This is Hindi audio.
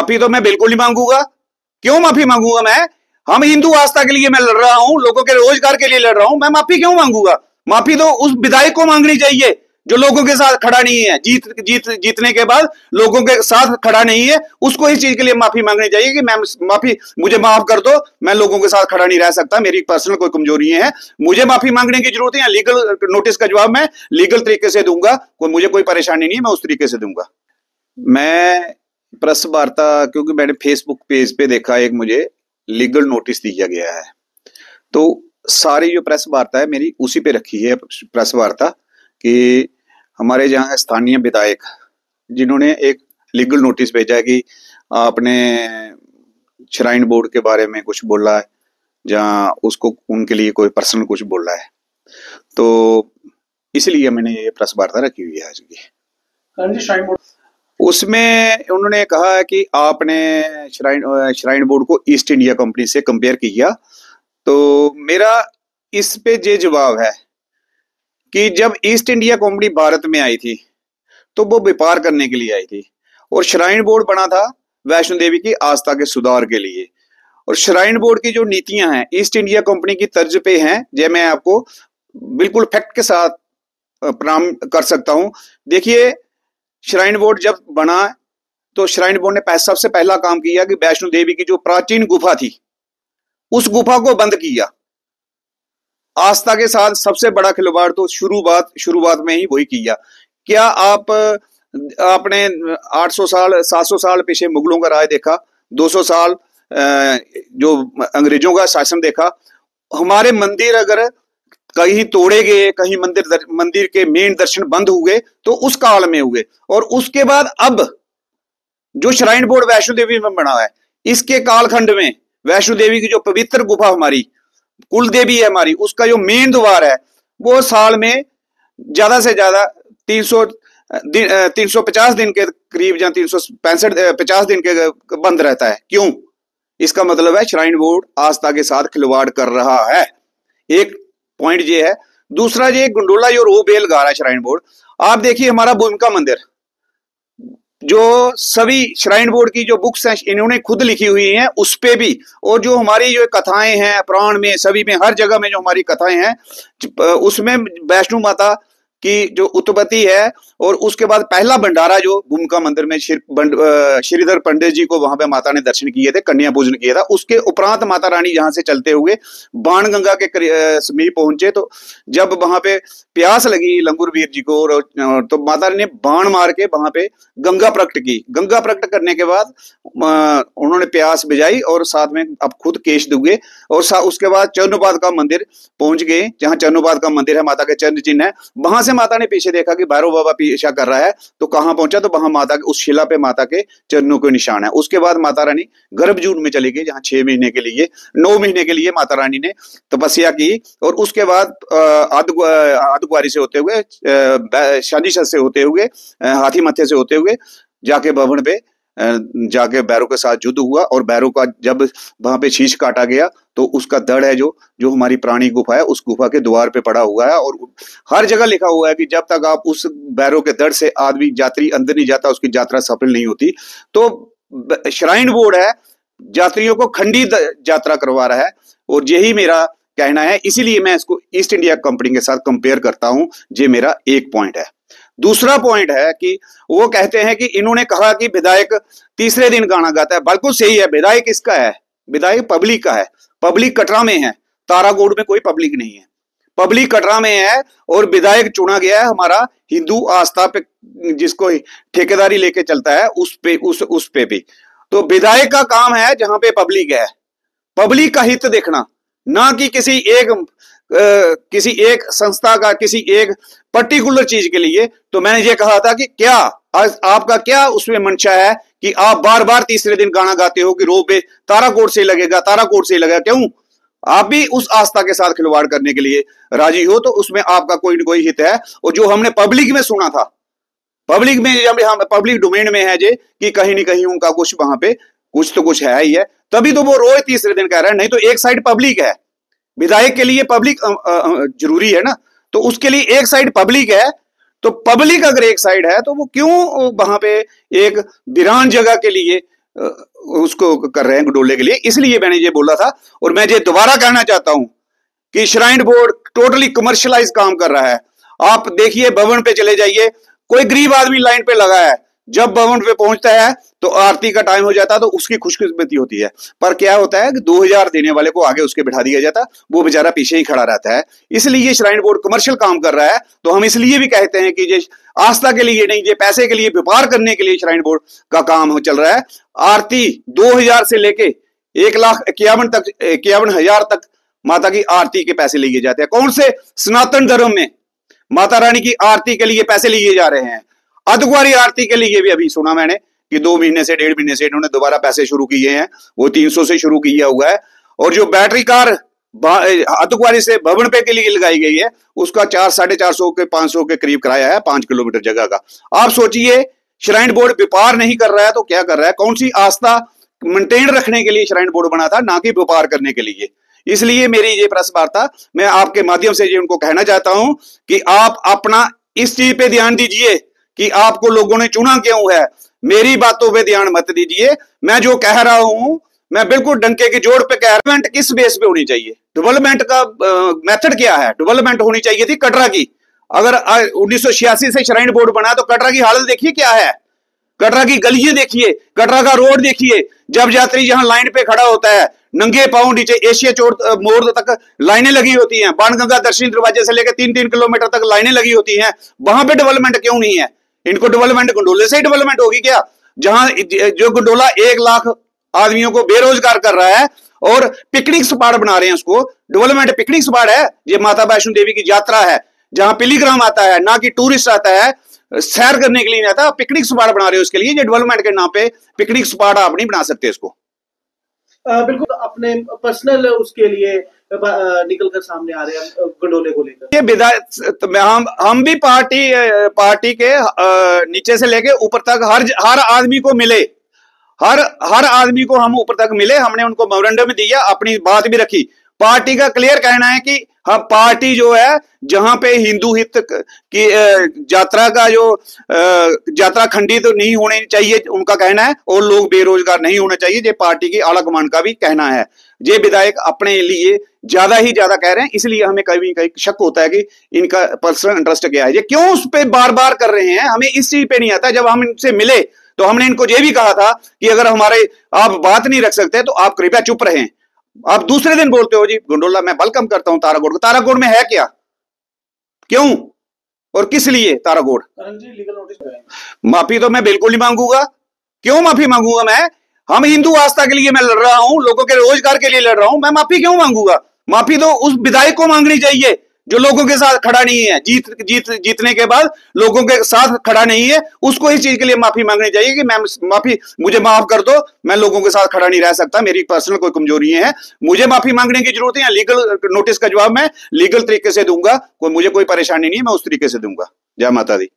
माफी तो मैं बिल्कुल नहीं मांगूंगा। क्यों माफी मांगूंगा मैं? हम हिंदू आस्था के लिए मैं लड़ रहा हूं, लोगों के रोजगार के लिए लड़ रहा हूं, मैं माफी क्यों मांगूंगा? माफी तो उस विधायक को मांगनी चाहिए जो लोगों के साथ खड़ा नहीं है, जीतने के बाद लोगों के साथ खड़ा नहीं है, उसको इस चीज के लिए माफी मांगनी चाहिए कि मैं माफी, मुझे माफ कर दो, मैं लोगों के साथ खड़ा नहीं रह सकता, मेरी पर्सनल कोई कमजोरी है, मुझे माफी मांगने की जरूरत है। लीगल नोटिस का जवाब मैं लीगल तरीके से दूंगा, मुझे कोई परेशानी नहीं है, मैं उस तरीके से दूंगा। मैं प्रेस वार्ता, क्योंकि मैंने फेसबुक पेज पे देखा, एक मुझे लीगल नोटिस दिया गया है, तो सारी जो प्रेस वार्ता है मेरी उसी पे रखी है प्रेस वार्ता कि हमारे जहाँ स्थानीय विधायक जिन्होंने एक लीगल नोटिस भेजा है कि आपने श्राइन बोर्ड के बारे में कुछ बोला है, जहाँ उसको उनके लिए कोई पर्सनल कुछ बोला है, तो इसलिए मैंने ये प्रेस वार्ता रखी हुई है आज की। श्राइन बोर्ड उसमें उन्होंने कहा है कि आपने श्राइन बोर्ड को ईस्ट इंडिया कंपनी से कंपेयर किया, तो मेरा इस पे ये जवाब है कि जब ईस्ट इंडिया कंपनी भारत में आई थी तो वो व्यापार करने के लिए आई थी, और श्राइन बोर्ड बना था वैष्णो देवी की आस्था के सुधार के लिए। और श्राइन बोर्ड की जो नीतियां हैं ईस्ट इंडिया कंपनी की तर्ज पे हैं, ये मैं आपको बिल्कुल फैक्ट के साथ प्रमाण कर सकता हूं। देखिए, श्राइन बोर्ड जब बना तो श्राइन बोर्ड ने सबसे पहला काम किया कि वैष्णो देवी की जो प्राचीन गुफा थी उस गुफा को बंद किया। आस्था के साथ सबसे बड़ा खिलवाड़ तो शुरुआत में ही वही किया। क्या आपने 800 साल 700 साल पीछे मुगलों का राज देखा, 200 साल जो अंग्रेजों का शासन देखा। हमारे मंदिर अगर कहीं तोड़े गए, कहीं मंदिर के मेन दर्शन बंद हुए तो उस काल में हुए, और उसके बाद अब जो श्राइन बोर्ड वैष्णो देवी में बना है, इसके कालखंड में वैष्णो देवी की जो पवित्र गुफा हमारी कुल देवी है हमारी, उसका जो मेन द्वार है वो साल में ज्यादा से ज्यादा 350 दिन के करीब, या 365 दिन के बंद रहता है। क्यों? इसका मतलब है श्राइन बोर्ड आस्था के साथ खिलवाड़ कर रहा है। एक पॉइंट ये है। दूसरा, ये गुंडोला जो रो बेल गा रहा है श्राइन बोर्ड। आप देखिए, हमारा भूमिका मंदिर, जो सभी श्राइन बोर्ड की जो बुक्स हैं इन्होंने खुद लिखी हुई हैं उस पे भी, और जो हमारी जो कथाएं हैं पुराण में, सभी में, हर जगह में जो हमारी कथाएं हैं उसमें वैष्णो माता की जो उत्पत्ति है, और उसके बाद पहला भंडारा जो भूमिका मंदिर में श्रीधर पंडित जी को वहां पे माता ने दर्शन किए थे, कन्या पूजन किया था। उसके उपरांत माता रानी यहां से चलते हुए बाणगंगा के समीप पहुंचे, तो जब वहां पे प्यास लगी लंगूर वीर जी को, तो माता ने बाण मार के वहां पे गंगा प्रकट की। गंगा प्रकट करने के बाद उन्होंने प्यास बुझाई, और साथ में अब खुद केश दुगे, और उसके बाद चरणोपात का मंदिर पहुंच गए, जहां चरणोपात का मंदिर है, माता के चरण चिन्ह है। वहां से माता ने पीछे देखा कि भैरव बाबा पीछा कर रहा है, तो कहां पहुंचा, तो वहां माता के उस शिला पे माता के चरणों के निशान है। उसके बाद माता रानी गर्भजून में चली गई, जहां 6 महीने के लिए 9 महीने के लिए माता रानी ने तपस्या की, और उसके बाद अर्धकुंवारी से होते हुए, शादीशत से होते हुए, हाथी मत्थे से होते हुए जाके भवन पे जाके भैरव के साथ युद्ध हुआ, और भैरव का जब वहां पे शीश काटा गया तो उसका धड़ है जो हमारी पुरानी गुफा है, उस गुफा के द्वार पे पड़ा हुआ है, और हर जगह लिखा हुआ है कि जब तक आप उस भैरव के धड़ से आदमी यात्री अंदर नहीं जाता उसकी यात्रा सफल नहीं होती। तो श्राइन बोर्ड है यात्रियों को खंडी यात्रा करवा रहा है, और यही मेरा कहना है, इसीलिए मैं इसको ईस्ट इंडिया कंपनी के साथ कंपेयर करता हूं। ये मेरा एक पॉइंट है। दूसरा पॉइंट है कि वो कहते हैं कि इन्होंने कहा कि विधायक तीसरे दिन गाना गाता है। बिल्कुल सही है। विधायक किसका है? विधायक पब्लिक का है। पब्लिक कटरा में है, तारागोड़ में कोई पब्लिक नहीं है, पब्लिक कटरा में है, और विधायक चुना गया है हमारा हिंदू आस्था पे जिसको ठेकेदारी लेके चलता है उस पे भी। तो विधायक का काम है जहां पे पब्लिक है, पब्लिक का हित देखना, ना कि किसी एक संस्था का, किसी एक पर्टिकुलर चीज के लिए। तो मैंने ये कहा था कि क्या आपका क्या उसमें मंशा है कि आप बार बार तीसरे दिन गाना गाते हो कि रोबे ताराकोट से लगेगा, ताराकोट से लगेगा। क्यों? आप भी उस आस्था के साथ खिलवाड़ करने के लिए राजी हो, तो उसमें आपका कोई न कोई हित है। और जो हमने पब्लिक में सुना था, पब्लिक में, जब हम पब्लिक डोमेन में है जे कि कहीं न कहीं उनका कुछ वहां पे कुछ तो कुछ है ही है, तभी तो वो रोज तीसरे दिन कह रहे हैं। नहीं तो एक साइड पब्लिक है, विधायक के लिए पब्लिक जरूरी है ना, तो उसके लिए एक साइड पब्लिक है। तो पब्लिक अगर एक साइड है तो वो क्यों वहां पे एक वीरान जगह के लिए उसको कर रहे हैं गंडोले के लिए, इसलिए मैंने ये बोला था। और मैं ये दोबारा कहना चाहता हूं कि श्राइन बोर्ड टोटली कमर्शलाइज काम कर रहा है। आप देखिए, भवन पे चले जाइए, कोई गरीब आदमी लाइन पे लगा है, जब भवन पे पहुंचता है तो आरती का टाइम हो जाता है तो उसकी खुशकिस्मती होती है। पर क्या होता है कि 2000 देने वाले को आगे उसके बिठा दिया जाता, वो बेचारा पीछे ही खड़ा रहता है। इसलिए श्राइन बोर्ड कमर्शियल काम कर रहा है। तो हम इसलिए भी कहते हैं कि ये आस्था के लिए नहीं, ये पैसे के लिए, व्यापार करने के लिए श्राइन बोर्ड का काम चल रहा है। आरती 2000 से लेके 1,51,000 तक, 51,000 तक माता की आरती के पैसे लिए जाते हैं। कौन से? सनातन धर्म में माता रानी की आरती के लिए पैसे लिए जा रहे हैं। अर्धकुंवारी आरती के लिए भी अभी सुना मैंने कि 2 महीने से, 1.5 महीने से इन्होंने दोबारा पैसे शुरू किए हैं, वो 300 से शुरू किया हुआ है। और जो बैटरी कार अर्धकुंवारी से भवन पे के लिए लगाई गई है, उसका 400-450 के 500 के करीब किराया है 5 किलोमीटर जगह का। आप सोचिए, श्राइन बोर्ड व्यापार नहीं कर रहा है तो क्या कर रहा है? कौन सी आस्था मेंटेन रखने के लिए श्राइन बोर्ड बना था, ना कि व्यापार करने के लिए। इसलिए मेरी ये प्रेस वार्ता, मैं आपके माध्यम से ये उनको कहना चाहता हूं कि आप अपना इस चीज पे ध्यान दीजिए कि आपको लोगों ने चुना क्यों है। मेरी बातों पे ध्यान मत दीजिए। मैं जो कह रहा हूं, मैं बिल्कुल डंके की जोड़ पे कह रहा हूं। डेवलपमेंट किस बेस पे होनी चाहिए? डेवलपमेंट का मेथड क्या है? डेवलपमेंट होनी चाहिए थी कटरा की। अगर 1986 से श्राइन बोर्ड बना तो कटरा की हालत देखिए क्या है। कटरा की गलियां देखिए, कटरा का रोड देखिए। जब यात्री यहां लाइन पे खड़ा होता है, नंगे पांव नीचे एशिया मोड़ तक लाइनें लगी होती हैं। बाणगंगा दक्षिण दरवाजे से लेकर 3-3 किलोमीटर तक लाइनें लगी होती हैं। वहां पे डेवलपमेंट क्यों नहीं है? इनको डेवलपमेंट गंडोले से ही डेवलपमेंट होगी क्या? जहां जो गंडोला 1 लाख आदमियों को बेरोजगार कर रहा है और पिकनिक स्पॉट बना रहे हैं, उसको डेवलपमेंट पिकनिक स्पॉट है। ये माता वैष्णो देवी की यात्रा है, जहां पिलीग्राम आता है, ना कि टूरिस्ट आता है, सैर करने के लिए नहीं आता। पिकनिक स्पॉट बना रहे हो उसके लिए। ये डेवलपमेंट के नाम पे पिकनिक स्पॉट आप नहीं बना सकते इसको। बिल्कुल अपने पर्सनल उसके लिए निकल कर सामने आ रहे हैं गंडोले को लेकर। ये विधायक हम भी पार्टी के नीचे से लेके ऊपर तक हर आदमी को मिले, हर आदमी को हम ऊपर तक मिले। हमने उनको मेमोरेंडम दिया, अपनी बात भी रखी। पार्टी का क्लियर कहना है कि हाँ, पार्टी जो है जहां पे हिंदू हित की यात्रा का जो यात्रा खंडित तो नहीं होनी चाहिए, उनका कहना है, और लोग बेरोजगार नहीं होना चाहिए, ये पार्टी की आला कमान का भी कहना है। ये विधायक अपने लिए ज्यादा ही ज्यादा कह रहे हैं, इसलिए हमें कभी कहीं शक होता है कि इनका पर्सनल इंटरेस्ट क्या है। ये क्यों उस पर बार बार कर रहे हैं, हमें इस चीज पे नहीं आता। जब हम इनसे मिले तो हमने इनको ये भी कहा था कि अगर हमारे आप बात नहीं रख सकते तो आप कृपया चुप रहें। आप दूसरे दिन बोलते हो जी गंडोला मैं वेलकम करता हूं तारागोड़ को। तारागोड़ में है क्या? क्यों और किस लिए तारागोड़? लीगल नोटिस माफी तो मैं बिल्कुल नहीं मांगूंगा। क्यों माफी मांगूंगा मैं? हम हिंदू आस्था के लिए मैं लड़ रहा हूं, लोगों के रोजगार के लिए लड़ रहा हूं, मैं माफी क्यों मांगूंगा? माफी तो उस विधायक को मांगनी चाहिए जो लोगों के साथ खड़ा नहीं है। जीतने के बाद लोगों के साथ खड़ा नहीं है, उसको इस चीज के लिए माफी मांगनी चाहिए कि मैं माफी, मुझे माफ कर दो, मैं लोगों के साथ खड़ा नहीं रह सकता, मेरी पर्सनल कोई कमजोरी है, मुझे माफी मांगने की जरूरत है। लीगल नोटिस का जवाब मैं लीगल तरीके से दूंगा, मुझे कोई परेशानी नहीं है, मैं उस तरीके से दूंगा। जय माता दी।